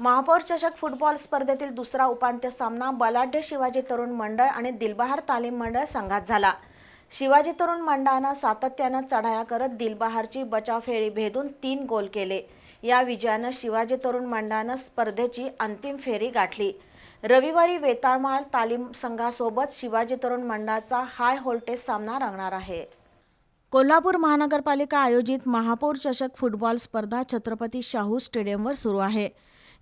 महापौर चषक फुटबॉल स्पर्धेतील दुसरा उपांत्य सामना बलाढ्य शिवाजी तरुण मंडळ आणि दिलबहार तालीम मंडळ संघात झाला। शिवाजी तरुण मंडळानं सातत्यानं चढाया करत दिलबहारची बचाव फेरी भेदून 3 गोल केले। या विजयानं शिवाजी तरुण मंडळानं स्पर्धेची अंतिम फेरी गाठली। रविवारी वेताळमाळ तालीम संघासोबत शिवाजी तरुण मंडळाचा हाय व्होल्टेज सामना रंगणार आहे। कोल्हापूर महानगरपालिका आयोजित महापौर चषक फुटबॉल स्पर्धा छत्रपती शाहू स्टेडियमवर सुरू आहे।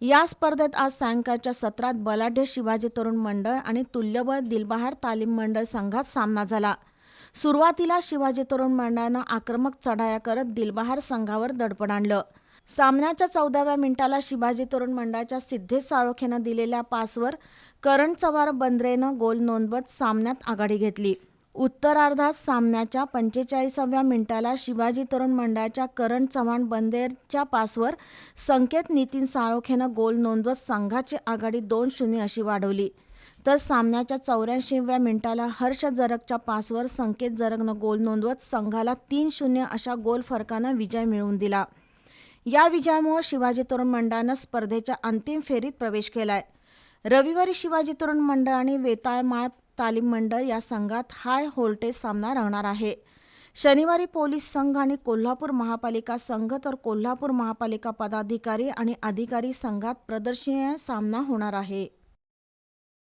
या स्पर्धेत आज सायंकाळच्या सत्रात बलाढ्य शिवाजी तरुण मंडळ आणि तुल्यबळ दिलबहार तालीम मंडळ संघात सामना झाला। सुरुवातीला शिवाजी तरुण मंडळानं आक्रमक चढाया करत दिलबहार संघावर दडपण आणलं। सामन्याच्या 14व्या मिनिटाला शिवाजी तरुण मंडळाच्या सिद्धेश साळोखेनं दिलेल्या पासवर करण चव्हाण बंद्रेनं गोल नोंदवत सामन्यात आघाडी घेतली। उत्तरार्धात सामन्याच्या 45व्या मिनिटाला शिवाजी तरुण मंडळाच्या करण चव्हाण बंद्रेच्या पासवर संकेत नितीन साळोखेनं गोल नोंदवत संघाची आघाडी 2-0 अशी वाढवली। तर सामन्याच्या 84व्या मिनिटाला हर्ष जरगच्या पासवर संकेत जरगनं गोल नोंदवत संघाला 3-0 अशा गोल फरकानं विजय मिळवून दिला। या विजयामुळे शिवाजी तरुण मंडळानं स्पर्धेच्या अंतिम फेरीत प्रवेश केलाय। रविवारी शिवाजी तरुण मंडळ आणि वेताळमाळ तालीम मंडळ या संघात हाय व्होल्टेज सामना रंगणार आहे। शनिवारी पोलीस संघ आणि कोल्हापूर महापालिका संघ तर कोल्हापूर महापालिका पदाधिकारी आणि अधिकारी संघात प्रदर्शनीय सामना होणार आहे।